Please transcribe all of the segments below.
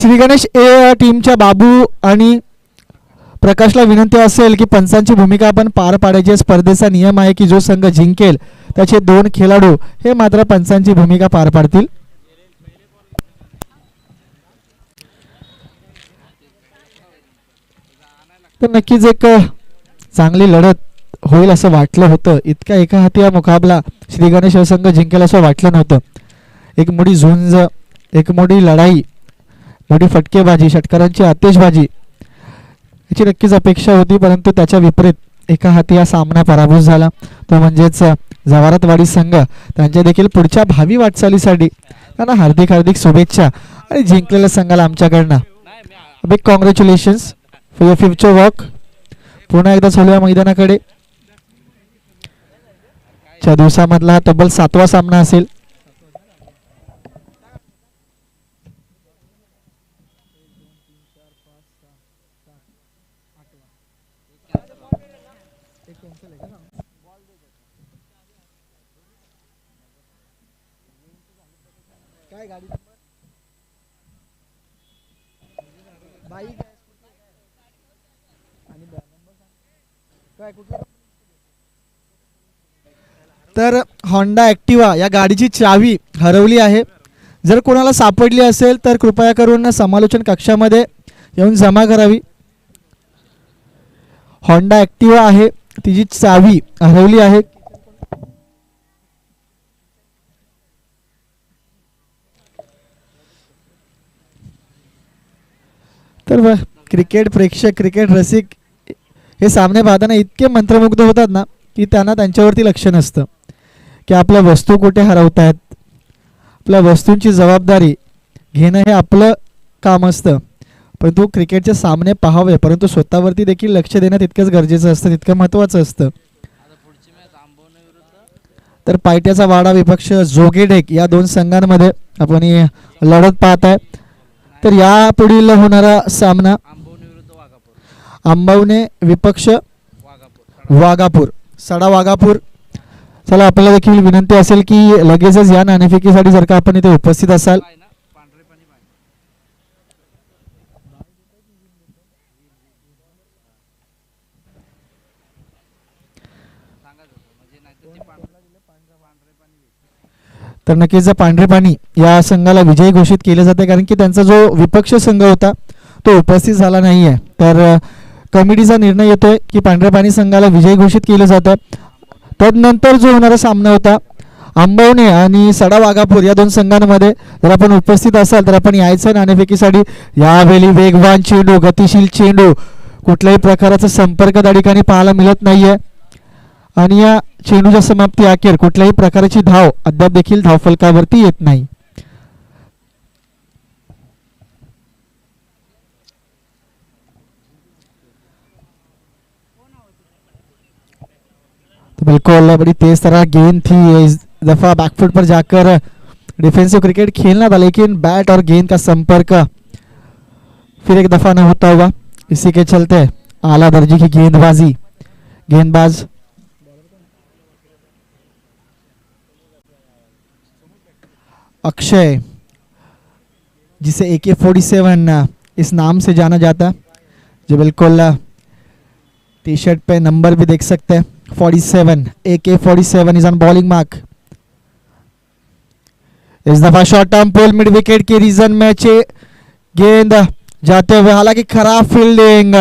श्री गणेश ए टीमच्या बाबू आणि प्रकाशला विनंती असेल की पंचांची भूमिका आपण पार पाडायची. स्पर्धेचा नियम आहे की जो संघ जिंकेल त्याचे 2 खेळाडू हे मात्र पंचांची भूमिका पार पाडतील. तर नक्कीच एक चांगली लढत होईल असं वाटलं होतं. इतका एका हाती हा मुकाबला श्री गणेश संघ जिंकेल असं वाटलं नव्हतं. एक मोठी झुंज, एक मोठी लढाई, मोठी फटकेबाजी, षटकारांची आतिषबाजी याची नक्कीच अपेक्षा होती, परंतु त्याच्या विपरीत एका हाती हा सामना पराभूत झाला. तो म्हणजेच जवारतवाडी संघ. त्यांच्या देखील पुढच्या भावी वाटचालीसाठी त्यांना हार्दिक हार्दिक शुभेच्छा आणि जिंकलेल्या संघाला आमच्याकडनं big congratulations for your future work. पुन्हा एकदा चालूया मैदानाकडे. च्या दिवसामधला हा तब्बल 7वा सामना असेल. तर होंडा ॲक्टिवा या गाडीची चावी हरवली आहे. जर कोणाला सापडली असेल तर कृपया करून समालोचन कक्षामध्ये येऊन जमा करावी. होंडा ॲक्टिवा आहे, तिची चावी हरवली आहे. तर क्रिकेट प्रेक्षक, क्रिकेट रसिक हे सामने पाहताना इतके मंत्रमुग्ध होतात ना की त्यांना त्यांच्यावरती लक्ष नसतं की आपल्या वस्तू कुठे हरवत आहेत. आपल्या वस्तूंची जबाबदारी घेणं हे आपलं काम असतं, परंतु क्रिकेटचे सामने पाहावे परंतु स्वतःवरती देखील लक्ष देणं तितकंच गरजेचं असतं, तितकं महत्त्वाचं असतं. तर पायट्याचा वाडा विपक्ष जोगेढेक या 2 संघांमध्ये आपण लढत पाहत आहे. तर या पुढील होणारा सामना आंबवणे विपक्ष वाघापूर, सडा वाघापूर. चला, आपल्याला देखील विनंती असेल की लगेचच या नाणेफेकीसाठी जर का आपण इथे उपस्थित असाल तर नक्कीच पांढरे पाणी या संघाला विजयी घोषित केले जाते, कारण की त्यांचा जो विपक्ष संघ होता तो उपस्थित झाला नाही आहे. तर कमिटीचा निर्णय येतोय की पांढरे पाणी संघाला विजयी घोषित केलं जातं. तदनंतर जो होणारा सामना होता आंबवणे आणि सडा वाघापूर या 2 संघांमध्ये जर आपण उपस्थित असाल तर आपण यायचं नाणेफेकीसाठी. यावेळी वेगवान चेंडू, गतिशील चेंडू, कुठल्याही प्रकारचा संपर्क त्या ठिकाणी पाहायला मिळत नाहीये आणि या चेंडूच्या समाप्ती अखेर कुठल्याही प्रकारची धाव अद्याप देखील धावफलकावरती येत नाही. तो बिल्कुल बड़ी तेज तरह गेंद थी, इस दफा बैकफुट पर जाकर डिफेंसिव क्रिकेट खेलना था, लेकिन बैट और गेंद का संपर्क फिर एक दफा न होता हुआ. इसी के चलते आला दर्जे की गेंदबाजी, गेंदबाज अक्षय, जिसे AK-47 इस नाम से जाना जाता, जो बिल्कुल टी शर्ट पे नंबर भी देख सकते हैं 47, AK-47 is on bowling mark. इस दफा शॉर्ट टर्म पोल मिड विकेट के रीजन में गेंद जाते हुए, हालांकि खराब फील्डिंग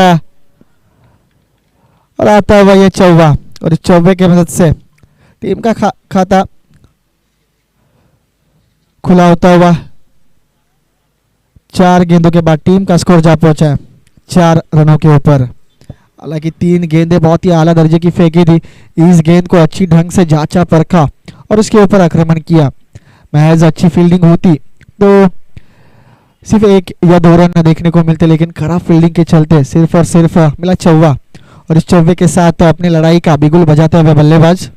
और आता हुआ ये चौवा, और इस चौवे की मदद से टीम का खाता खुला होता हुआ 4 गेंदों के बाद टीम का स्कोर जा पहुंचा है 4 रनों के ऊपर. हालांकि 3 गेंदें बहुत ही आला दर्जे की फेंकी थी. इस गेंद को अच्छी ढंग से जांचा परखा और उसके ऊपर आक्रमण किया. महज अच्छी फील्डिंग होती तो सिर्फ 1 या 2 रन देखने को मिलते, लेकिन खराब फील्डिंग के चलते सिर्फ और सिर्फ मिला चौवा, और इस चौवे के साथ अपनी लड़ाई का बिगुल बजाते हुए बल्लेबाज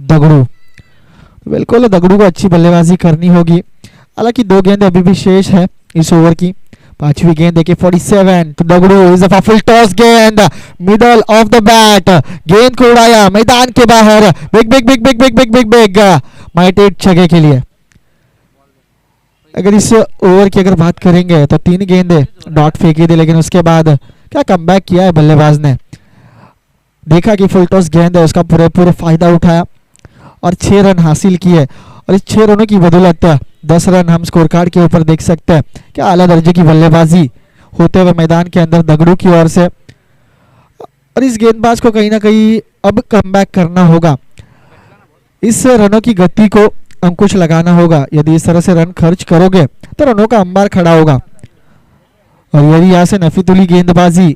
दगड़ू. बिल्कुल दगड़ू को अच्छी बल्लेबाजी करनी होगी. हालांकि 2 गेंदें अभी भी शेष है इस ओवर की. 5वीं गेंद AK-47 तो Dagdu is a full toss गेंद मिडल ऑफ द बैट, गेंद को उड़ाया मैदान के बाहर. Big big big big big big big big माइटेड छगे के लिए अगर इस ओवर की अगर बात करेंगे तो 3 गेंदे डॉट फेंकी थी, लेकिन उसके बाद क्या कमबैक किया है बल्लेबाज ने। देखा कि फुल टॉस गेंद है, उसका पूरे फायदा उठाया और 6 रन हासिल किए। और इस 6 रनों की बदौलत 10 रन हम स्कोर कार्ड के ऊपर देख सकते हैं। क्या आला दर्जे की बल्लेबाजी होते हुए मैदान के अंदर दगड़ू की ओर से। और इस गेंदबाज को कहीं ना कहीं अब कमबैक करना होगा, इस रनों की गति को अंकुश लगाना होगा। यदि इस तरह से रन खर्च करोगे तो रनों का अंबार खड़ा होगा। और यदि यहाँ से नफीतुली गेंदबाजी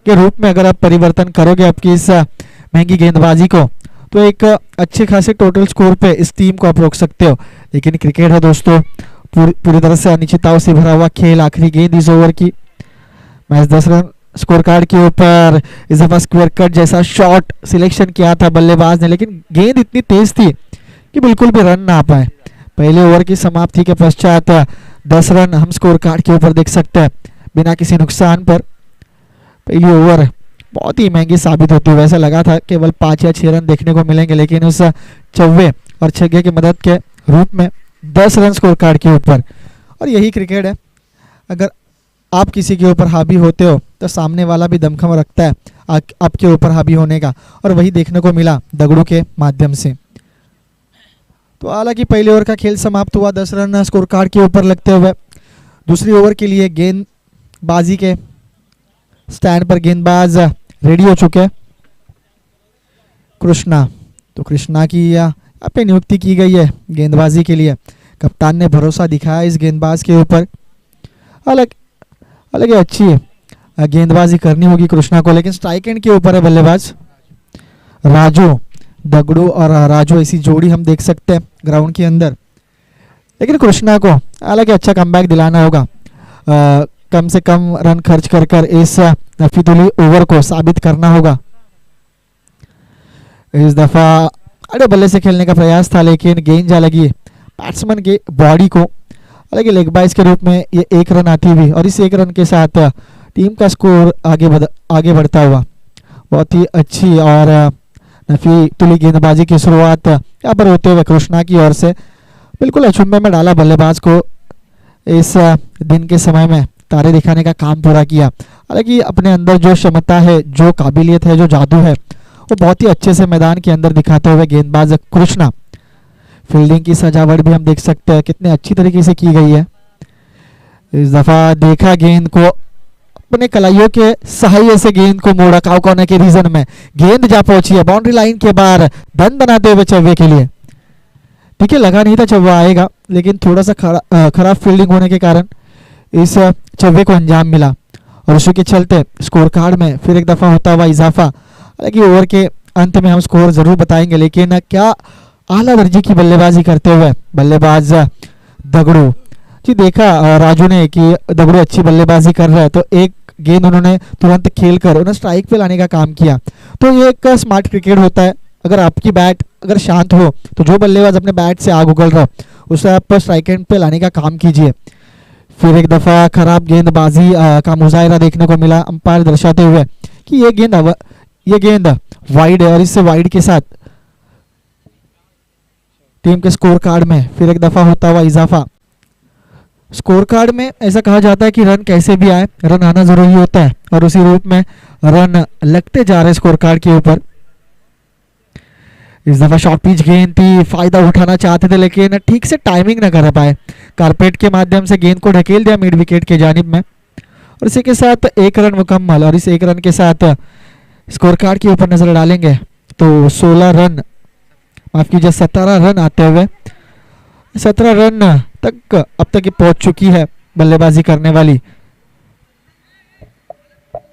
के रूप में अगर आप परिवर्तन करोगे आपकी इस महंगी गेंदबाजी को, तो एक अच्छे खासे टोटल स्कोर पे इस टीम को आप रोक सकते हो। लेकिन क्रिकेट है दोस्तों, पूरी तरह से अनिश्चितताओं से भरा हुआ खेल। आखिरी गेंद इस ओवर की, मैच 10 रन स्कोर कार्ड के ऊपर। इस दफा स्क्वायर कट जैसा शॉट सिलेक्शन किया था बल्लेबाज ने, लेकिन गेंद इतनी तेज थी कि बिल्कुल भी रन ना आ पाए। पहले ओवर की समाप्ति के पश्चात 10 रन हम स्कोर कार्ड के ऊपर देख सकते हैं बिना किसी नुकसान पर। पहली ओवर बहुत ही महंगी साबित होती है। वैसा लगा था केवल 5 या 6 रन देखने को मिलेंगे, लेकिन उस चौवे और छक्के की मदद के रूप में 10 रन स्कोर कार्ड के ऊपर। और यही क्रिकेट है, अगर आप किसी के ऊपर हावी होते हो तो सामने वाला भी दमखम रखता है आपके ऊपर हावी होने का, और वही देखने को मिला दगड़ू के माध्यम से। तो हालांकि पहले ओवर का खेल समाप्त हुआ 10 रन स्कोर कार्ड के ऊपर लगते हुए। दूसरी ओवर के लिए गेंदबाजी के स्टैंड पर गेंदबाज रेडी हो चुके। कृष्णा, तो कृष्णा की यहाँ पे नियुक्ति की गई है गेंदबाजी के लिए। कप्तान ने भरोसा दिखाया इस गेंदबाज के ऊपर। हालांकि अच्छी गेंदबाजी करनी होगी कृष्णा को, लेकिन स्ट्राइक एंड के ऊपर है बल्लेबाज राजू। दगड़ू और राजू ऐसी जोड़ी हम देख सकते हैं ग्राउंड के अंदर, लेकिन कृष्णा को हालांकि अच्छा कमबैक दिलाना होगा। कम से कम रन खर्च कर इस नफीतुली ओवर को साबित करना होगा। इस दफा अरे बल्ले से खेलने का प्रयास था, लेकिन गेंद जा लगी बैट्समैन के बॉडी को। हालांकि लेग बाइस के रूप में ये 1 रन आती हुई, और इस 1 रन के साथ टीम का स्कोर आगे बढ़ता हुआ। बहुत ही अच्छी और नफीतुली गेंदबाजी की शुरुआत यहाँ पर होते हुए कृष्णा की ओर से। बिल्कुल अचंभे में डाला बल्लेबाज को। इस दिन के समय में तारे दिखाने का काम पूरा किया। हालांकि अपने अंदर जो क्षमता है, जो काबिलियत है, जो जादू है, वो बहुत ही अच्छे से मैदान के अंदर दिखाते हुए गेंदबाज कृष्णा। फील्डिंग की सजावट भी हम देख सकते हैं कितने अच्छी तरीके से की गई है। इस दफा देखा गेंद को, अपने कलाइयों के सहारे से गेंद को मोड़ा काउ कोने के रीजन में। गेंद जा पहुंची है बाउंड्री लाइन के बाहर, दन बनाते हुए चौवे के लिए। ठीक है, लगा नहीं था चौवा आएगा, लेकिन थोड़ा सा खराब फील्डिंग होने के कारण इस चौवे को अंजाम मिला, और उसी के चलते स्कोर कार्ड में फिर एक दफा होता हुआ इजाफा। हालांकि ओवर के अंत में हम स्कोर जरूर बताएंगे, लेकिन क्या आला दर्जे की बल्लेबाजी करते हुए बल्लेबाज दगड़ू जी। देखा राजू ने कि दगड़ू अच्छी बल्लेबाजी कर रहा है, तो एक गेंद उन्होंने तुरंत खेलकर उन्हें स्ट्राइक पे लाने का काम किया। तो ये एक स्मार्ट क्रिकेट होता है। अगर आपकी बैट अगर शांत हो तो जो बल्लेबाज अपने बैट से आग उगल रहा हो उसे आप स्ट्राइक एंड पे लाने का काम कीजिए। फिर एक दफा खराब गेंदबाजी का मुजाहिरा देखने को मिला, अंपायर दर्शाते हुए कि ये गेंद वाइड है, और इससे वाइड के साथ टीम के स्कोर कार्ड में फिर एक दफा होता हुआ इजाफा। स्कोर कार्ड में ऐसा कहा जाता है कि रन कैसे भी आए, रन आना जरूरी होता है, और उसी रूप में रन लगते जा रहे स्कोर कार्ड के ऊपर। इस दफा शॉर्ट पिच गेंद थी, फायदा उठाना चाहते थे, लेकिन ठीक से टाइमिंग न कर पाए। कारपेट के माध्यम से गेंद को ढकेल दिया मिड विकेट के जानिब में, और इसी के साथ 1 रन मुकम्मल। और इस 1 रन के साथ स्कोर कार्ड के ऊपर नजर डालेंगे तो 16 रन, माफ कीजिए 17 रन आते हुए 17 रन तक अब तक पहुंच चुकी है बल्लेबाजी करने वाली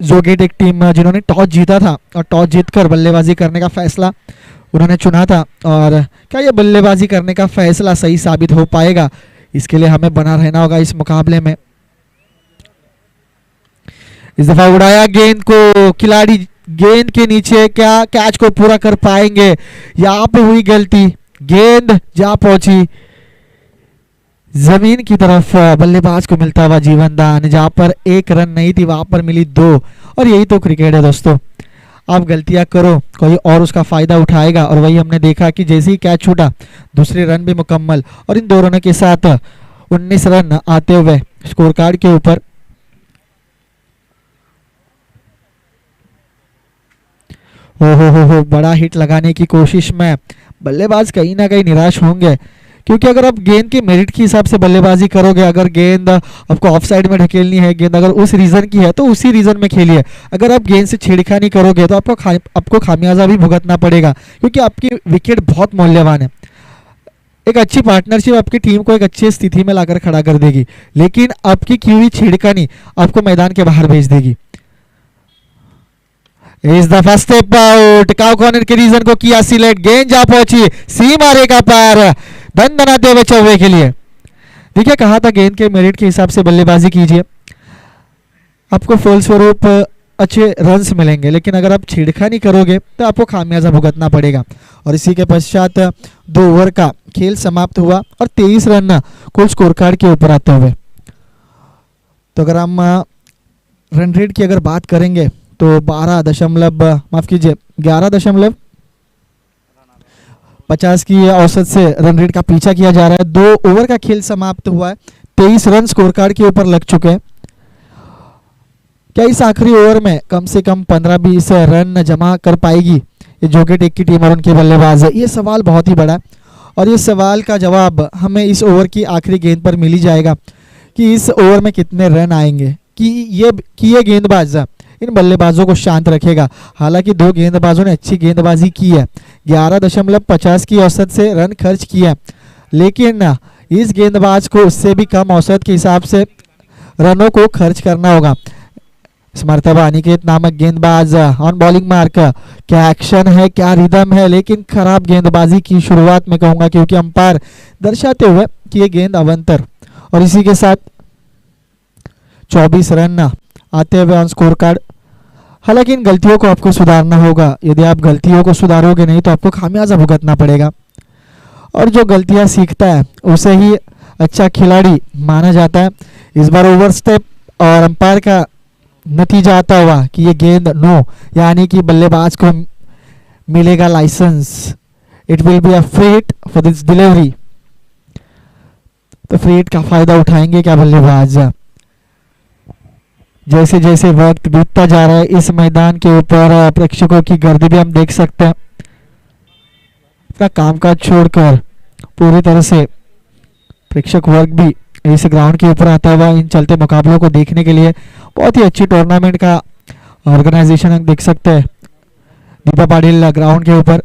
जोगेट टीम, जिन्होंने टॉस जीता था और टॉस जीतकर बल्लेबाजी करने का फैसला उन्होंने चुना था। और क्या ये बल्लेबाजी करने का फैसला सही साबित हो पाएगा, इसके लिए हमें बना रहना होगा इस मुकाबले में। इस दफा उड़ाया गेंद को खिलाड़ी, गेंद के नीचे क्या कैच को पूरा कर पाएंगे, यहाँ पे हुई गलती, गेंद जा पहुंची जमीन की तरफ। बल्लेबाज को मिलता हुआ जीवन दान, जहां पर 1 रन नहीं थी वहां पर मिली 2। और यही तो क्रिकेट है दोस्तों, आप गलतियां करो कोई और उसका फायदा उठाएगा, और वही हमने देखा कि जैसे ही कैच छूटा दूसरे रन भी मुकम्मल, और इन 2 रनों के साथ 19 रन आते हुए स्कोर कार्ड के ऊपर। हो बड़ा हिट लगाने की कोशिश में बल्लेबाज कहीं ना कहीं निराश होंगे, क्योंकि अगर आप गेंद के मेरिट के हिसाब से बल्लेबाजी करोगे, अगर गेंद आपको ऑफ साइड में ढकेलनी है, गेंद अगर उस रीजन की है तो उसी रीजन में खेलिए। अगर आप गेंद से छेड़खानी करोगे तो आपको खामियाजा भी भुगतना पड़ेगा, क्योंकि आपकी विकेट बहुत मूल्यवान है। एक अच्छी पार्टनरशिप आपकी टीम को एक अच्छी स्थिति में लाकर खड़ा कर देगी, लेकिन आपकी की हुई छेड़खानी आपको मैदान के बाहर भेज देगी। इस दफा स्टेप आउट, काउ कॉर्नर के रीजन को किया सिलेक्ट, गेंद जा पहुंची सीमा रेखा पार, दन दनाते हुए चौवे के लिए। देखिए कहा था गेंद के मेरिट के हिसाब से बल्लेबाजी कीजिए, आपको फलस्वरूप अच्छे रन्स मिलेंगे, लेकिन अगर आप छेड़खानी करोगे तो आपको खामियाजा भुगतना पड़ेगा। और इसी के पश्चात 2 ओवर का खेल समाप्त हुआ और 23 रन कुल स्कोर कार्ड के ऊपर आते हुए। तो अगर हम रन रेट की अगर बात करेंगे तो 11.50 की औसत से रन रेट का पीछा किया जा रहा है। 2 ओवर का खेल समाप्त हुआ है, 23 रन स्कोर कार्ड के ऊपर लग चुके हैं। क्या इस आखिरी ओवर में कम से कम 15-20 रन जमा कर पाएगी ये जोगे टेक की टीम और उनके बल्लेबाज? ये सवाल बहुत ही बड़ा है, और ये सवाल का जवाब हमें इस ओवर की आखिरी गेंद पर मिल ही जाएगा कि इस ओवर में कितने रन आएंगे, कि ये गेंदबाज इन बल्लेबाजों को शांत रखेगा। हालांकि 2 गेंदबाजों ने अच्छी गेंदबाजी की है, 11.50 की औसत से रन खर्च किया है, लेकिन इस गेंदबाज को उससे भी कम औसत के हिसाब से रनों को खर्च करना होगा। इस मर्तबा अनिकेत नामक गेंदबाज ऑन बॉलिंग मार्क, क्या एक्शन है, क्या रिदम है, लेकिन खराब गेंदबाजी की शुरुआत में कहूंगा, क्योंकि अंपायर दर्शाते हुए कि ये गेंद अवंतर। और इसी के साथ 24 रन आते हुए ऑन स्कोर कार्ड। हालांकि इन गलतियों को आपको सुधारना होगा, यदि आप गलतियों को सुधारोगे नहीं तो आपको खामियाजा भुगतना पड़ेगा। और जो गलतियां सीखता है उसे ही अच्छा खिलाड़ी माना जाता है। इस बार ओवर स्टेप और अंपायर का नतीजा आता हुआ कि ये गेंद नो, यानी कि बल्लेबाज को मिलेगा licence. It will be a free hit for this delivery. तो फ्री हिट का फायदा उठाएंगे क्या बल्लेबाज? जैसे जैसे वक्त बीतता जा रहा है इस मैदान के ऊपर प्रेक्षकों की गर्दी भी हम देख सकते हैं। अपना कामकाज छोड़कर पूरी तरह से प्रेक्षक वर्ग भी इस ग्राउंड के ऊपर आता हुआ इन चलते मुकाबलों को देखने के लिए। बहुत ही अच्छी टूर्नामेंट का ऑर्गेनाइजेशन हम देख सकते हैं। दीपा पाटिल ग्राउंड के ऊपर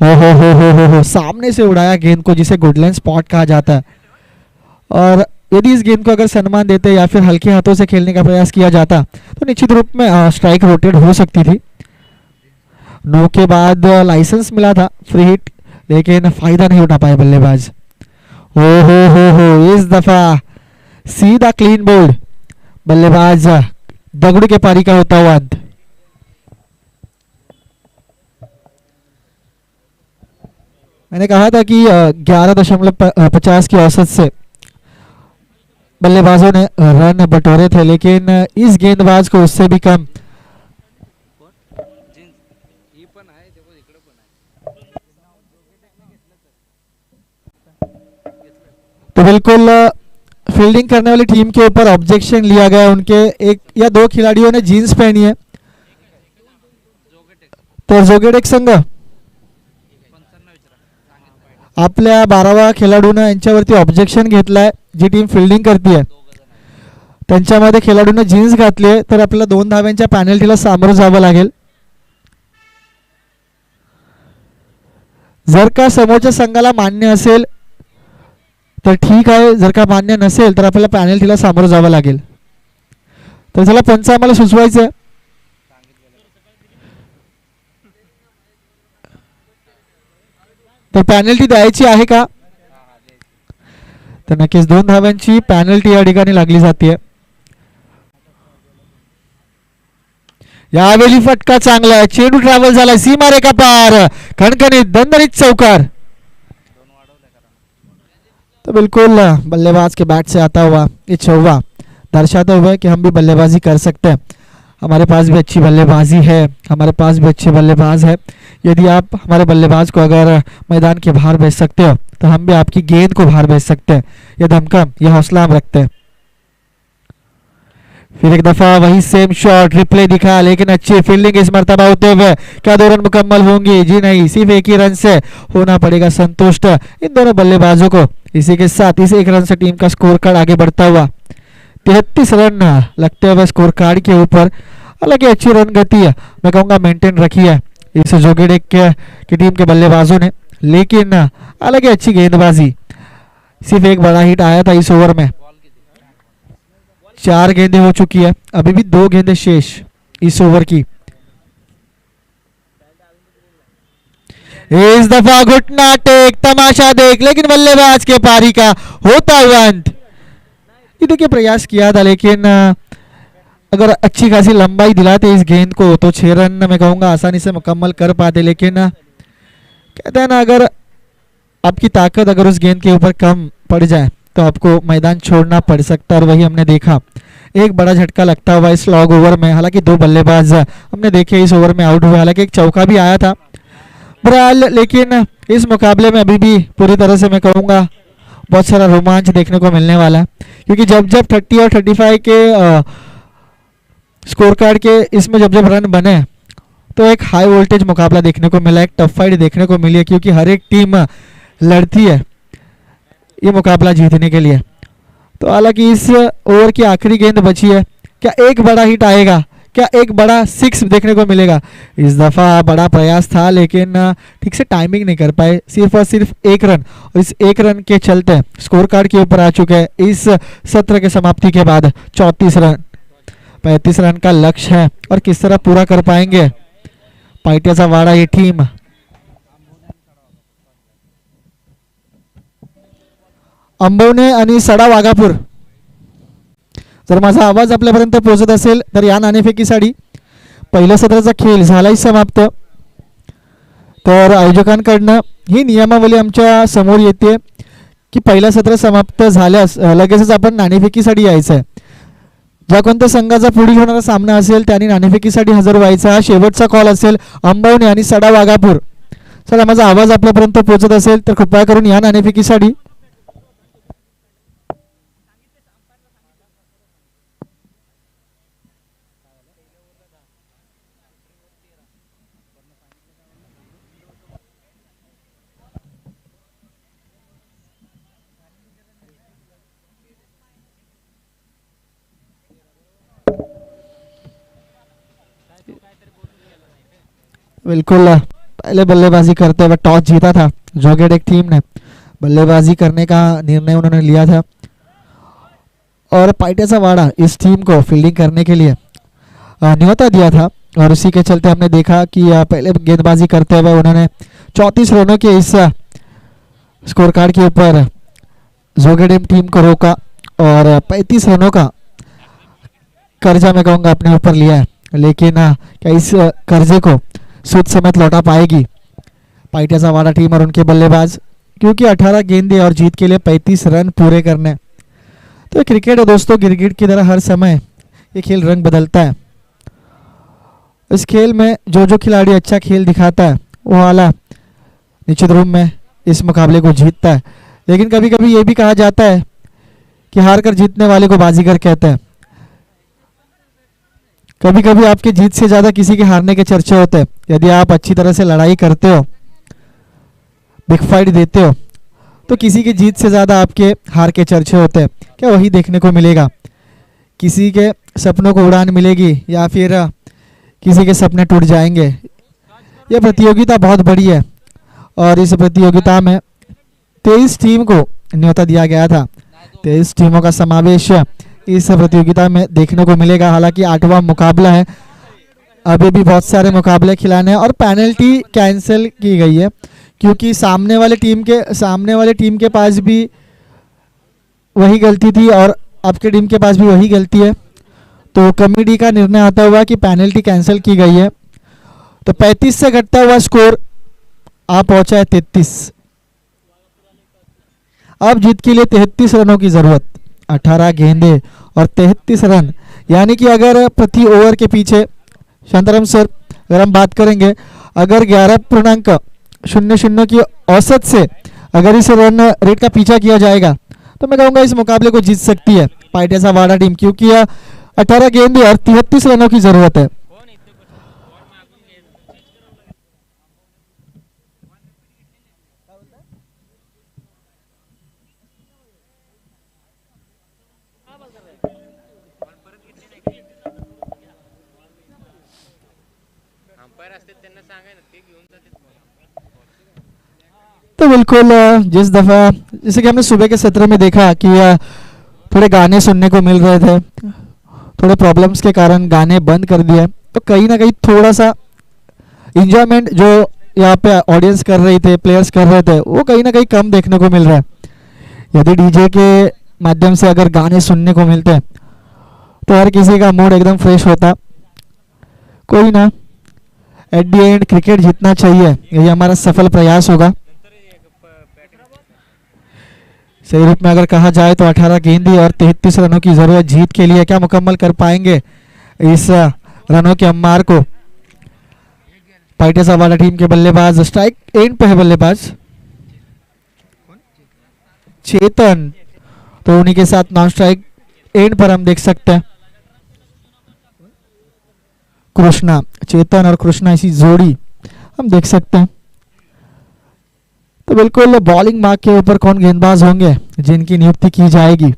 हो सामने से उड़ाया गेंद को, जिसे गुडलैंड स्पॉट कहा जाता है। और यदि इस गेंद को अगर सम्मान देते या फिर हल्के हाथों से खेलने का प्रयास किया जाता तो निश्चित रूप में स्ट्राइक रोटेट हो सकती थी। नो के बाद लाइसेंस मिला था फ्री हिट, लेकिन फायदा नहीं उठा पाए बल्लेबाज। हो इस दफा सीधा क्लीन बोल्ड, बल्लेबाज दगड़ू के पारी का होता हुआ अंत। मैंने कहा था कि 11.50 की औसत से बल्लेबाजों ने रन बटोरे थे, लेकिन इस गेंदबाज को उससे भी कम तो बिल्कुल फील्डिंग करने वाली टीम के ऊपर ऑब्जेक्शन लिया गया। उनके 1 या 2 खिलाड़ियों ने जीन्स पहनी है। तर जोगेडेक संघ आपल्या 12व्या खेळाडूने यांच्यावरती ऑब्जेक्शन घेतलाय। जी टीम फील्डिंग करते त्यांच्यामध्ये खेळाडूने जीन्स घातली आहे, तर आपल्याला 2 धाव्यांच्या पेनल्टीला सामोरं जावं लागेल। जर का समोरच्या संघाला मान्य असेल तर ठीक आहे, जर का मान्य नसेल तर आपल्याला पेनल्टीला सामोरं जावं लागेल। तर चला पंच आम्हाला सुचवायचं आहे। तर पेनल्टी द्यायची आहे का? तर नक्कीच 2 धाव्यांची पेनल्टी या ठिकाणी लागली जाते। यावेळी फटका चांगला आहे, चेंडू ट्रॅव्हल झाला सीमा रेखा पार, खणखणीत दणदणीत चौकार। तो बिल्कुल बल्लेबाज के बैट से आता हुआ ये चौवा दर्शाता हुआ कि हम भी बल्लेबाजी कर सकते हैं, हमारे पास भी अच्छी बल्लेबाजी है, हमारे पास भी अच्छे बल्लेबाज है। यदि आप हमारे बल्लेबाज को अगर मैदान के बाहर भेज सकते हो तो हम भी आपकी गेंद को बाहर भेज सकते हैं। यह धमकम, यह हौसला हम रखते हैं। फिर एक दफा वही सेम शॉट रिप्ले दिखा, लेकिन अच्छी फील्डिंग इस मर्तबा होते हुए क्या 2 रन मुकम्मल होंगी? जी नहीं, सिर्फ एक ही रन से होना पड़ेगा संतुष्ट इन दोनों बल्लेबाजों को। इसी के साथ इस 1 रन से टीम का स्कोर कार्ड आगे बढ़ता हुआ 33 रन लगते हुए स्कोर कार्ड के ऊपर। हालांकि अच्छी रन गति मैं कहूँगा मेंटेन रखी है इस जोगेड़े की टीम के बल्लेबाजों ने, लेकिन हालांकि अच्छी गेंदबाजी। सिर्फ एक बड़ा हिट आया था इस ओवर में। 4 गेंदें हो चुकी है, अभी भी 2 गेंदें शेष इस ओवर की। इस दफा घुटना टेक, तमाशा देख, लेकिन बल्लेबाज के पारी का होता हुआ अंत। ये देखिए प्रयास किया था, लेकिन अगर अच्छी खासी लंबाई दिलाते इस गेंद को तो 6 रन मैं कहूँगा आसानी से मुकम्मल कर पाते। लेकिन कहते हैं ना, अगर आपकी ताकत अगर उस गेंद के ऊपर कम पड़ जाए तो आपको मैदान छोड़ना पड़ सकता है, और वही हमने देखा। एक बड़ा झटका लगता हुआ इस लॉग ओवर में। हालांकि 2 बल्लेबाज हमने देखे इस ओवर में आउट हुए, हालांकि एक चौका भी आया था बहरहाल। लेकिन इस मुकाबले में अभी भी पूरी तरह से मैं कहूँगा बहुत सारा रोमांच देखने को मिलने वाला है, क्योंकि जब जब 30 और 35 के स्कोर कार्ड के इसमें जब जब रन बने तो एक हाई वोल्टेज मुकाबला देखने को मिला, एक टफ फाइट देखने को मिली है, क्योंकि हर एक टीम लड़ती है ये मुकाबला जीतने के लिए। तो हालांकि इस ओवर की आखिरी गेंद बची है, क्या एक बड़ा हिट आएगा, क्या एक बड़ा 6 देखने को मिलेगा? इस दफा बड़ा प्रयास था, लेकिन ठीक से टाइमिंग नहीं कर पाए। सिर्फ और सिर्फ 1 रन, और इस 1 रन के चलते स्कोर कार्ड के ऊपर आ चुके हैं इस सत्र के समाप्ति के बाद 34 रन। 35 रन का लक्ष्य है, और किस तरह पूरा कर पाएंगे पाइटियाचा वाडा ये टीम। अंबवणे आणि सडा वाघापूर, जर माझा आवाज आपल्यापर्यंत पोहोचत असेल तर या नाणेफेकीसाठी पहिल्या सत्राचा खेळ झालाही समाप्त। तर आयोजकांकडनं ही नियमावली आमच्या समोर येते की पहिलं सत्र समाप्त झाल्यास लगेचच आपण नाणेफेकीसाठी यायचं आहे। ज्या कोणत्या संघाचा पुढील होणारा सामना असेल त्यांनी नाणेफेकीसाठी हजर व्हायचा। हा शेवटचा कॉल असेल अंबवणे आणि सडा वाघापूर। चला, माझा आवाज आपल्यापर्यंत पोहोचत असेल तर कृपया करून या नाणेफेकीसाठी। बिल्कुल, पहले बल्लेबाजी करते हुए टॉस जीता था जोगेड़े टीम ने। बल्लेबाजी करने का निर्णय उन्होंने लिया था, और पाइटियाचा वाडा इस टीम को फील्डिंग करने के लिए न्योता दिया था, और उसी के चलते हमने देखा कि पहले गेंदबाजी करते हुए उन्होंने 34 रनों के इस स्कोर कार्ड के ऊपर जोगेड़े टीम को रोका, और 35 रनों का कर्जा मैं कहूँगा अपने ऊपर लिया है। लेकिन क्या इस कर्जे को सूद समेत लौटा पाएगी पाइटियाचा वाडा टीम और उनके बल्लेबाज? क्योंकि 18 गेंदे और जीत के लिए 35 रन पूरे करने। तो क्रिकेट है दोस्तों, क्रिकेट की तरह हर समय ये खेल रंग बदलता है। इस खेल में जो जो खिलाड़ी अच्छा खेल दिखाता है वो वाला निश्चित रूप में इस मुकाबले को जीतता है। लेकिन कभी कभी ये भी कहा जाता है कि हार कर जीतने वाले को बाजीगर कहते हैं। कभी कभी आपके जीत से ज़्यादा किसी के हारने के चर्चे होते हैं। यदि आप अच्छी तरह से लड़ाई करते हो, बिग फाइट देते हो, तो किसी की जीत से ज़्यादा आपके हार के चर्चे होते हैं। क्या वही देखने को मिलेगा? किसी के सपनों को उड़ान मिलेगी या फिर किसी के सपने टूट जाएंगे? यह प्रतियोगिता बहुत बड़ी है, और इस प्रतियोगिता में 23 टीम को न्योता दिया गया था। 23 टीमों का समावेश इस प्रतियोगिता में देखने को मिलेगा। हालांकि 8वां मुकाबला है, अभी भी बहुत सारे मुकाबले खिलाने हैं, और पेनल्टी कैंसिल की गई है क्योंकि सामने वाले टीम के पास भी वही गलती थी और आपके टीम के पास भी वही गलती है। तो कमेटी का निर्णय आता हुआ कि पेनल्टी कैंसिल की गई है। तो 35 से घटता हुआ स्कोर आ पहुंचा है 33। अब जीत के लिए 33 रनों की जरूरत। 18 गेंदे और 33 रन, यानी कि अगर प्रति ओवर के पीछे, शांताराम सर अगर हम बात करेंगे, अगर 11.00 की औसत से अगर इस रन रेट का पीछा किया जाएगा तो मैं कहूँगा इस मुकाबले को जीत सकती है पाइटेसा वाडा टीम, क्योंकि 18 गेंद और 33 रनों की जरूरत है। तो बिल्कुल जिस दफ़ा जैसे कि हमने सुबह के सत्र में देखा कि थोड़े गाने सुनने को मिल रहे थे, थोड़े प्रॉब्लम्स के कारण गाने बंद कर दिए, तो कहीं ना कहीं थोड़ा सा इंजॉयमेंट जो यहाँ पे ऑडियंस कर रही थे, प्लेयर्स कर रहे थे, वो कहीं ना कहीं कम देखने को मिल रहा है। यदि डीजे के माध्यम से अगर गाने सुनने को मिलते तो हर किसी का मूड एकदम फ्रेश होता। कोई ना, एट दी एंड क्रिकेट जीतना चाहिए, यही हमारा सफल प्रयास होगा। सही रूप में अगर कहा जाए तो 18 गेंदें और 33 रनों की जरूरत जीत के लिए। क्या मुकम्मल कर पाएंगे इस रनों के अम्मार को? पाइटेसा वाला टीम के बल्लेबाज स्ट्राइक एंड पे है बल्लेबाज चेतन, तो उन्हीं के साथ नॉन स्ट्राइक एंड पर हम देख सकते हैं कृष्णा, चेतन और कृष्णा इसी जोड़ी हम देख सकते हैं। तो बिल्कुल बॉलिंग मार्क के ऊपर कौन गेंदबाज होंगे जिनकी नियुक्ति की जाएगी?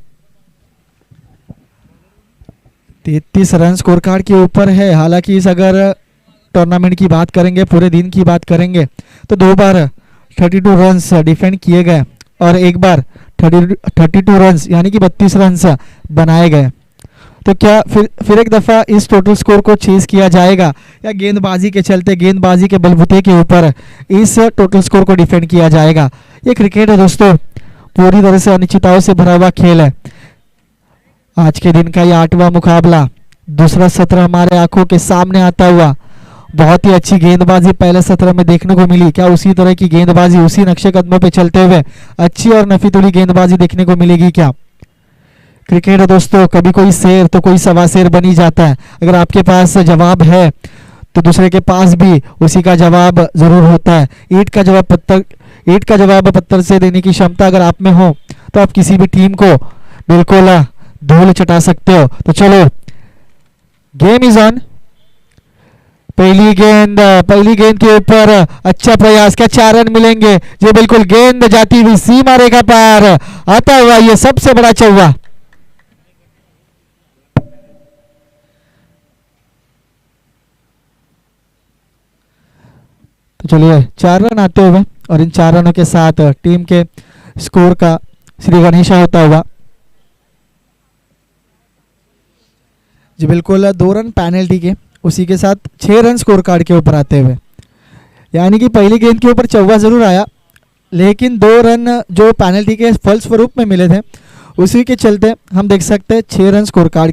33 रन स्कोर कार्ड के ऊपर है। हालांकि इस अगर टूर्नामेंट की बात करेंगे, पूरे दिन की बात करेंगे, तो 2 बार 32 रन्स डिफेंड किए गए और एक बार 32 रन्स यानी कि 32 रन्स बनाए गए। तो क्या फिर एक दफ़ा इस टोटल स्कोर को चेज किया जाएगा या गेंदबाजी के चलते, गेंदबाजी के बलबूते के ऊपर इस टोटल स्कोर को डिफेंड किया जाएगा? ये क्रिकेट है दोस्तों, पूरी तरह से अनिश्चितताओं से भरा हुआ खेल है। आज के दिन का ये 8वां मुकाबला, दूसरा सत्र हमारे आंखों के सामने आता हुआ। बहुत ही अच्छी गेंदबाजी पहले सत्र में देखने को मिली। क्या उसी तरह की गेंदबाजी, उसी नक्शे कदमों पे चलते हुए अच्छी और नफीतुली गेंदबाजी देखने को मिलेगी क्या? क्रिकेट है दोस्तों, कभी कोई शेर तो कोई सवा शेर बनी जाता है। अगर आपके पास जवाब है तो दूसरे के पास भी उसी का जवाब जरूर होता है। ईंट का जवाब पत्थर से देने की क्षमता अगर आप में हो तो आप किसी भी टीम को बिल्कुल धूल चटा सकते हो। तो चलो, गेम इज ऑन। पहली गेंद के ऊपर अच्छा प्रयास, क्या 4 रन मिलेंगे? जी बिल्कुल, गेंद जाती हुई सीमा रेखा पार, आता हुआ ये सबसे बड़ा चौवा। तो चलिए, 4 रन आते हुए और इन 4 रनों के साथ टीम के स्कोर का श्री गणेशा होता हुआ। जी बिल्कुल, 2 रन पेनल्टी के, उसी के साथ 6 रन स्कोर कार्ड के ऊपर आते हुए, यानी कि पहली गेंद के ऊपर चौवा जरूर आया, लेकिन 2 रन जो पेनल्टी के फलस्वरूप में मिले थे, उसी के चलते हम देख सकते हैं 6 रन स्कोर कार्ड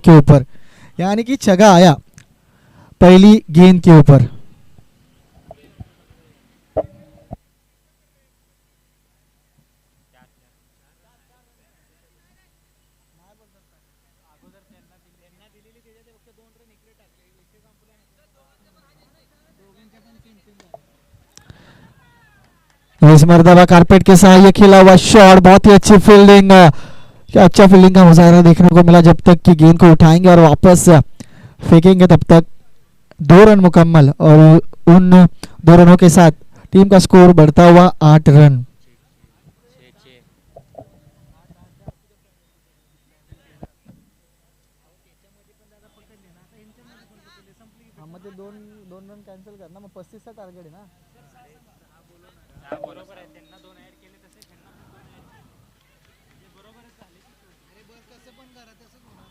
के ऊपर, यानी कि छक्का आया पहली गेंद के ऊपर। इस मर्तबा कारपेट के सहायक खेला हुआ शॉट, बहुत ही अच्छी फील्डिंग, क्या अच्छा फील्डिंग का मुजाहरा देखने को मिला। जब तक कि गेंद को उठाएंगे और वापस फेंकेंगे तब तक 2 रन मुकम्मल, और उन 2 रनों के साथ टीम का स्कोर बढ़ता हुआ 8 रन। दोन रन कॅन्सल कर ना, मग 35चा टार्गेट आहे ना। बरोबर आहे, त्यांना 2 ऍड केले तसे त्यांना पण 2 ऍड बरोबरच झाले। अरे बस कसं पण करा, तसंच होणार।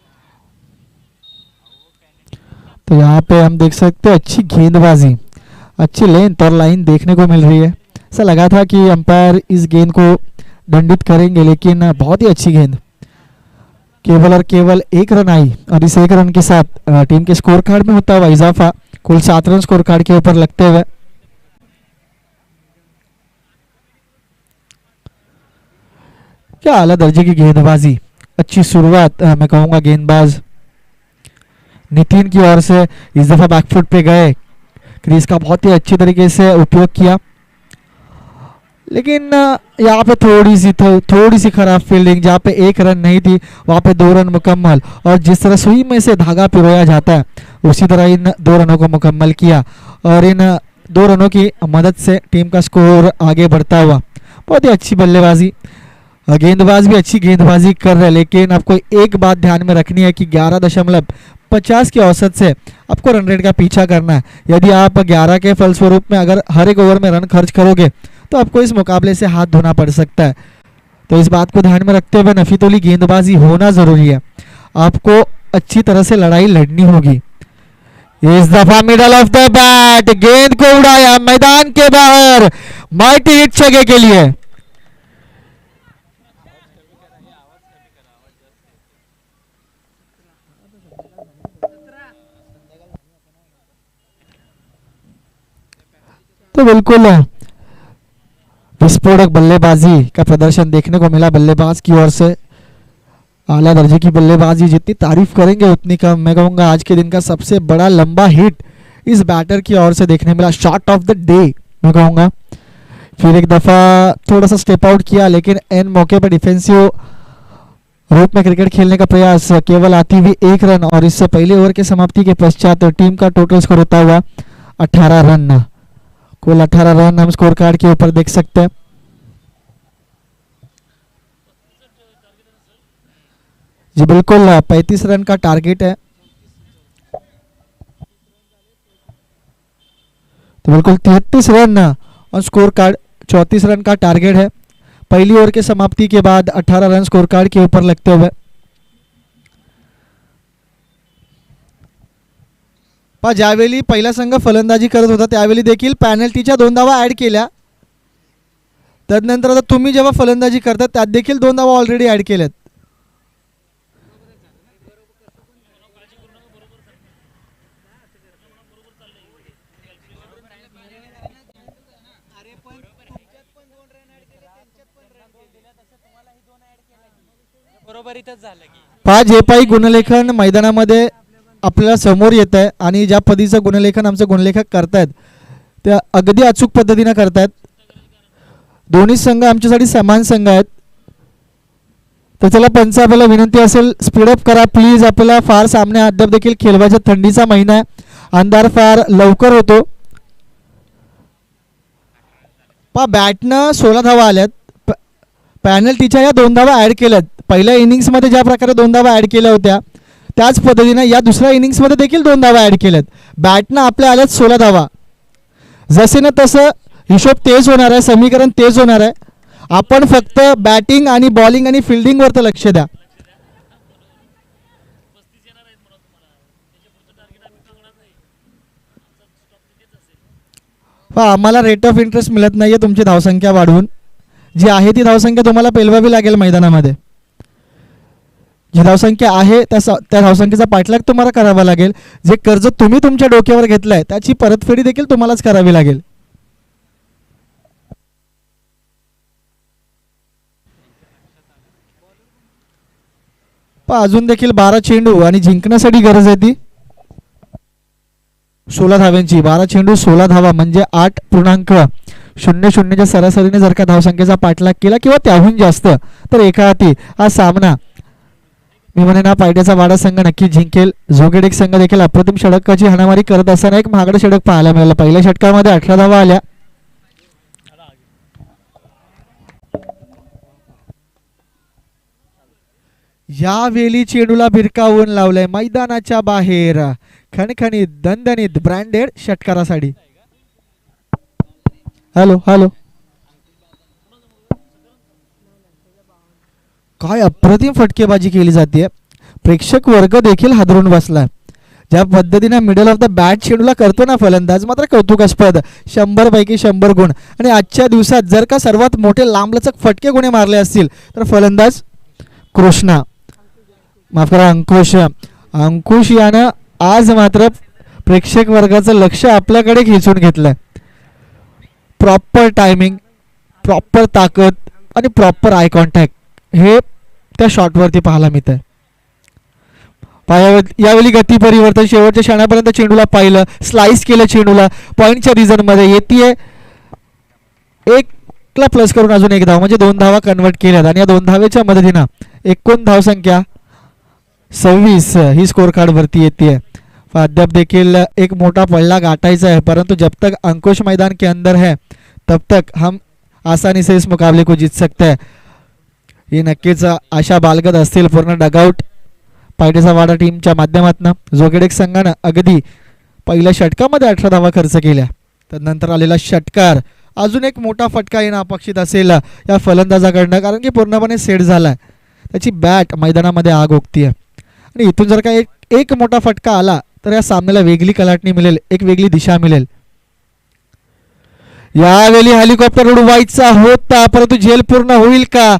तो यहाँ पे हम देख सकते हैं अच्छी गेंदबाजी, अच्छी लेंथ और लाइन देखने को मिल रही है। ऐसा लगा था कि अंपायर इस गेंद को दंडित करेंगे, लेकिन बहुत ही अच्छी गेंद, केवल और केवल 1 रन आई, और इस 1 रन के साथ टीम के स्कोर कार्ड में होता हुआ इजाफा, कुल 7 रन स्कोर कार्ड के ऊपर लगते हुए। क्या आला दर्जे की गेंदबाजी, अच्छी शुरुआत, मैं कहूंगा गेंदबाज नितिन की ओर से। इस दफा बैकफुट पे गए, क्रीज का बहुत ही अच्छी तरीके से उपयोग किया, लेकिन यहाँ पे थोड़ी सी खराब फील्डिंग, जहाँ पे 1 रन नहीं थी वहाँ पे 2 रन मुकम्मल। और जिस तरह सुई में से धागा पिरोया जाता है उसी तरह इन 2 रनों को मुकम्मल किया और इन 2 रनों की मदद से टीम का स्कोर आगे बढ़ता हुआ। बहुत ही अच्छी बल्लेबाजी, गेंदबाज भी अच्छी गेंदबाजी कर रहे हैं, लेकिन आपको एक बात ध्यान में रखनी है कि 11.50 की औसत से आपको रन रेट का पीछा करना है। यदि आप 11 के फलस्वरूप में अगर हर एक ओवर में रन खर्च करोगे तो आपको इस मुकाबले से हाथ धोना पड़ सकता है। तो इस बात को ध्यान में रखते हुए नफीतोली गेंदबाजी होना जरूरी है, आपको अच्छी तरह से लड़ाई लड़नी होगी। इस दफा मिडल ऑफ द बैट, गेंद को उड़ाया मैदान के बाहर, माइटी हिट 6 के लिए। तो बिल्कुल विस्फोटक बल्लेबाजी का प्रदर्शन देखने को मिला बल्लेबाज की ओर से। आला दर्जे की बल्लेबाजी, जितनी तारीफ करेंगे उतनी कम। मैं कहूँगा आज के दिन का सबसे बड़ा लंबा हिट इस बैटर की ओर से देखने मिला, शॉट ऑफ द डे मैं कहूँगा। फिर एक दफ़ा थोड़ा सा स्टेप आउट किया, लेकिन एन मौके पर डिफेंसिव रूप में क्रिकेट खेलने का प्रयास, केवल आती हुई 1 रन। और इससे पहले ओवर के समाप्ति के पश्चात टीम का टोटल स्कोर होता हुआ 18 रन। कुल 18 रन हम स्कोर कार्ड के ऊपर देख सकते हैं। जी बिल्कुल 35 रन का टारगेट है, तो बिल्कुल 33 रन और स्कोर कार्ड 34 रन का टारगेट है पहली ओवर के समाप्ति के बाद 18 रन स्कोर कार्ड के ऊपर लगते हुए। पण ज्यावेळी पहिला संघ फलंदाजी करत होता त्यावेळी देखील पॅनल्टीच्या 2 धावा ऍड केल्या। तदनंतर आता तुम्ही जेव्हा फलंदाजी करता त्यात देखील 2 धावा ऑलरेडी ऍड केल्यात। पहा जे पाई गुणलेखन मैदानामध्ये आपल्याला समोर येत आहे आणि ज्या पद्धतीचं गुणलेखन आमचे गुणलेखक करतायत त्या अगदी अचूक पद्धतीने करतायत। दोन्ही संघ आमच्यासाठी समान संघ आहेत। तर चला पंच आपल्याला विनंती असेल स्पीड अप करा प्लीज, आपल्याला फार सामने अद्याप देखील खेळवायचा, थंडीचा महिना आहे, अंधार फार लवकर होतो। पहा बॅटनं 16 धावा आल्यात, पॅनल्टीच्या या 2 धावा ऍड केल्यात। पहिल्या इनिंग्समध्ये ज्या प्रकारे 2 धावा ऍड केल्या होत्या त्याच पद्धतीने या दुसऱ्या इनिंग्समध्ये देखील 2 धावा ऍड केल्यात। बॅटनं आपल्या आल्यात 16 धावा। जसे ना तसं हिशोब तेज होणार आहे, समीकरण तेज होणार आहे। आपण फक्त बॅटिंग आणि बॉलिंग आणि फिल्डिंग वर लक्ष द्या। आम्हाला रेट ऑफ इंटरेस्ट मिळत नाहीये तुमची धावसंख्या वाढवून, जी आहे ती धावसंख्या तुम्हाला पेलवावी लागेल मैदानामध्ये। जी धावसंख्या आहे त्या धावसंख्येचा पाठलाग तुम्हाला करावा लागेल। जे कर्ज तुम्ही तुमच्या डोक्यावर घेतलंय त्याची परतफेडी देखील तुम्हालाच करावी लागेल। अजून देखील 12 चेंडू आणि जिंकण्यासाठी गरज आहे ती 16 धाव्यांची। 12 चेंडू 16 धावा म्हणजे 8.00च्या सरासरीने जर का धावसंख्येचा पाठलाग केला किंवा त्याहून जास्त तर एका हाती हा सामना मी म्हणेन हा पायट्याचा वाडा संघ नक्की जिंकेल। जोगेडेक संघ देखील अप्रतिम षटकाची हाणामारी करत असताना एक महागडं षटक पाहायला मिळालं। पहिल्या षटकामध्ये 18 धावा आल्या। यावेळी चेंडूला भिरकावून लावलंय मैदानाच्या बाहेर, खणखणीत दणदणीत ब्रँडेड षटकारासाठी। हॅलो हॅलो, काय अप्रतिम फटकेबाजी केली जाते, प्रेक्षक वर्ग देखील हादरून बसलाय। ज्या पद्धतीने मिडल ऑफ द बॅट चेंडूला करतो ना फलंदाज, मात्र कौतुकास्पद, 100 पैकी 100 गुण। आणि आजच्या दिवसात जर का सर्वात मोठे लांबलचक फटके कोणी मारले असतील तर फलंदाज कृष्णा, माफ करा अंकुश यानं आज मात्र प्रेक्षक वर्गाचं लक्ष आपल्याकडे खेचून घेतलंय। प्रॉपर टायमिंग, प्रॉपर ताकद आणि प्रॉपर आय कॉन्टॅक्ट हे त्या शॉटवरती पाहायला मिळतंय। यावेळी गती परिवर्तन, शेवटच्या क्षणापर्यंत चेंडूला पाहिलं, स्लाइस केलं चेंडूला, पॉईंटच्या रिझन मध्ये येते, एकला प्लस करून अजून एक धाव म्हणजे 2 धावा कन्वर्ट केल्यात आणि या 2 धावेच्या मदतीनं एकूण धावसंख्या 26 ही स्कोर कार्ड वरती येते। अद्याप देखील एक मोठा पल्ला गाठायचा है, परंतु जब तक अंकुश मैदान के अंदर है तब तक हम आसानी से इस मुकाबले को जीत सकते हैं। ही नक्कीच आशा बाळगत असतील पूर्ण डगआउट पायटेचा वाडा टीमच्या माध्यमातून। जोगेडेक संघानं अगदी पहिल्या षटकामध्ये 18 धावा खर्च केल्या, त्यानंतर आलेला षटकार अजून एक मोठा फटका येणं अपेक्षित असेल या फलंदाजाकडनं, कारण की पूर्णपणे सेट झालाय, त्याची बॅट मैदानामध्ये आग ओकतीये आणि इथून जर का एक मोठा फटका आला तर या सामन्याला वेगळी कलाटणी मिळेल, एक वेगळी दिशा मिळेल। यावेळी हेलिकॉप्टर उडवायचा होता परंतु झेल पूर्ण होईल का?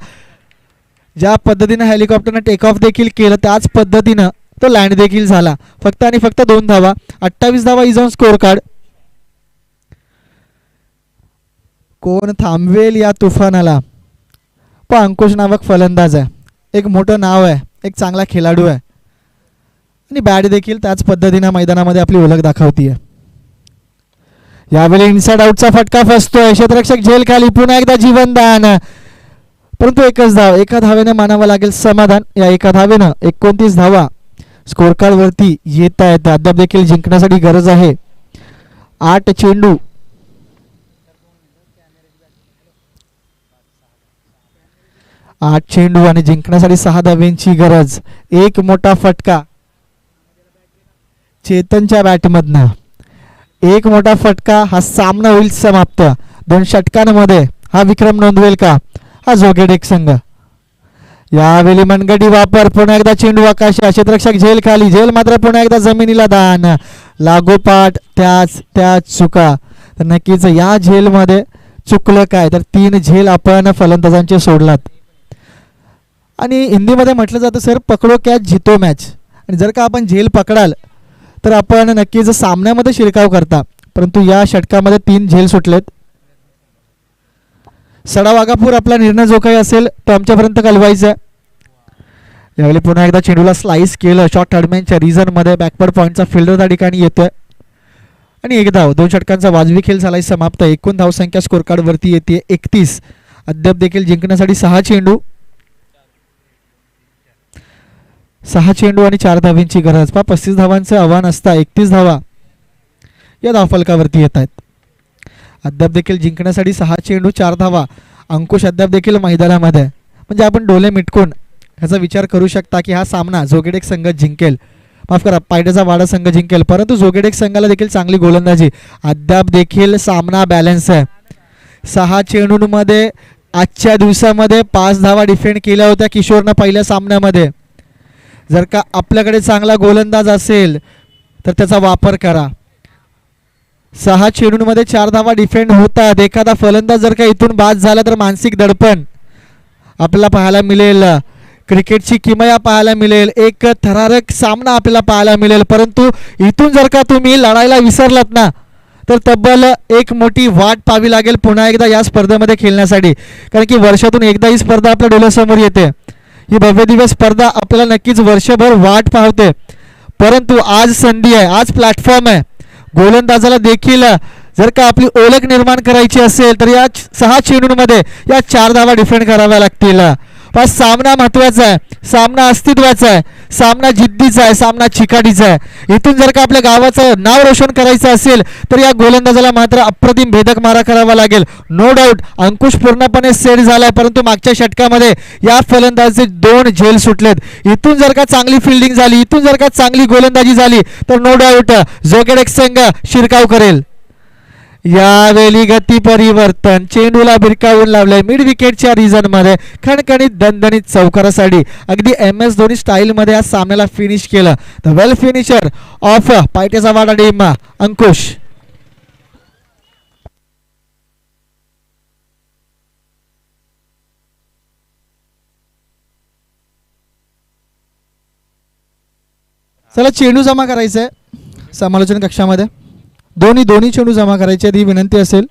ज्या पद्धतीने हेलिकॉप्टरने टेक ऑफ देखील केलं त्याच पद्धतीनं तो लँड देखील झाला। फक्त आणि फक्त 2 धावा, 28 धावा इज ऑन स्कोर कार्ड। कोण थांबवेल या तुफानाला? पण अंकुश नावक फलंदाज आहे, एक मोठं नाव आहे, एक चांगला खेळाडू आहे आणि बॅट देखील त्याच पद्धतीने मैदानामध्ये आपली ओळख दाखवतीये। यावेळी इनसाइड आउटचा फटका फसतोय, क्षेत्ररक्षक झेल खाली, पुन्हा एकदा जीवनदान, परंतु एकच धाव, एका धावेने मानावं लागेल समाधान। या एका धावेनं 29 धावा स्कोर कार्ड वरती येत आहेत। अद्याप देखील जिंकण्यासाठी गरज आहे 8 चेंडू, 8 चेंडू आणि जिंकण्यासाठी 6 धावांची गरज। एक मोठा फटका चेतनच्या बॅटमधनं, एक मोठा फटका, हा सामना होईल समाप्त। 2 षटकांमध्ये हा विक्रम नोंदवेल का हा जोगेडेक संघ? यावेळी मनगटी वापर, पुन्हा एकदा चेंडू आकाशात, क्षेत्ररक्षक झेल खाली, झेल मात्र पुन्हा एकदा जमिनीला दान, लागोपाठ त्याच चुका। तर नक्कीच या झेलमध्ये चुकलं काय तर 3 झेल आपण फलंदाजांचे सोडलात आणि हिंदीमध्ये म्हटलं जातं सर पकडो कॅच जितो मॅच, आणि जर का आपण झेल पकडाल तर आपण नक्कीच सामन्यामध्ये शिरकाव करता, परंतु या षटकामध्ये 3 झेल सुटलेत। सडा वाघापूर आपला निर्णय जो काही असेल तो आमच्यापर्यंत कळवायचा आहे। यावेळी पुन्हा एकदा चेंडूला स्लाइस केलं, शॉर्ट थर्डमॅनच्या रिझन मध्ये बॅकवर्ड पॉईंटचा फिल्डर त्या ठिकाणी येतोय आणि एक धाव। 2 षटकांचा वाजवी खेळ झालाय समाप्त। एकूण धावसंख्या स्कोर कार्ड वरती येते 31। अद्याप देखील जिंकण्यासाठी 6 चेंडू, 6 चेंडू आणि 4 धावांची गरज। 35 धावांचं आव्हान असता 31 धावा या धावफलकावरती येत आहेत। अद्याप देखील जिंकण्यासाठी 6 चेंडू 4 धावा। अंकुश अद्याप देखील मैदानामध्ये, म्हणजे आपण डोले मिटकून ह्याचा विचार करू शकता की हा सामना जोगेडेक संघ जिंकेल, माफ करा पायटेचा वाडा संघ जिंकेल, परंतु जोगेडेक संघाला देखील चांगली गोलंदाजी। अद्याप देखील सामना बॅलन्स आहे। 6 चेंडूंमध्ये आजच्या दिवसामध्ये 5 धावा डिफेंड केल्या होत्या किशोरनं पहिल्या सामन्यामध्ये। जर का आपल्याकडे चांगला गोलंदाज असेल तर त्याचा वापर करा। 6 चेंडूंमध्ये 4 धावा डिफेंड होतात। एखादा फलंदाज जर का इथून बाद झाला तर मानसिक दडपण आपल्याला पाहायला मिळेल, क्रिकेटची किमया पाहायला मिळेल, एक थरारक सामना आपल्याला पाहायला मिळेल। परंतु इथून जर का तुम्ही लढायला विसरलात ना तर तब्बल एक मोठी वाट पाहावी लागेल पुन्हा एकदा या स्पर्धेमध्ये खेळण्यासाठी, कारण की वर्षातून एकदा ही स्पर्धा आपल्या डोळ्यासमोर येते। ही भव्य दिवस स्पर्धा आपल्याला नक्कीच वर्षभर वाट पाहते, परंतु आज संधी आहे, आज प्लॅटफॉर्म आहे। गोलंदाजाला देखील जर का आपली ओळख निर्माण करायची असेल तर या 6 चेंडूंमध्ये या 4 धावा डिफेंड कराव्या लागतील। पण सामना महत्त्वाचा आहे, सामना अस्तित्वाचा आहे, सामना जिद्दीचा आहे, सामना चिकाटीचा आहे। इथून जर का आपल्या गावाचं नाव रोशन करायचं असेल तर या गोलंदाजाला मात्र अप्रतिम भेदक मारा करावा लागेल। नो डाऊट अंकुश पूर्णपणे सेट झालाय, परंतु मागच्या षटकामध्ये या फलंदाजाचे 2 झेल सुटलेत। इथून जर का चांगली फिल्डिंग झाली, इथून जर का चांगली गोलंदाजी झाली तर नो डाऊट जोगेडेक संघ शिरकाव करेल। यावेळी गती परिवर्तन, चेंडूला भिरकावून लावलंय मिड विकेटच्या रिझन मध्ये, खणखणीत दणदणीत चौकारासाठी अगदी MS धोनी स्टाईल मध्ये या सामन्याला फिनिश केलं। द वेल फिनिशर ऑफ पायटेचा वाडा टीम अंकुश। चला चेंडू जमा करायचंय समालोचन कक्षामध्ये, दोन्ही चेंडू जमा करायचे ही विनंती असेल।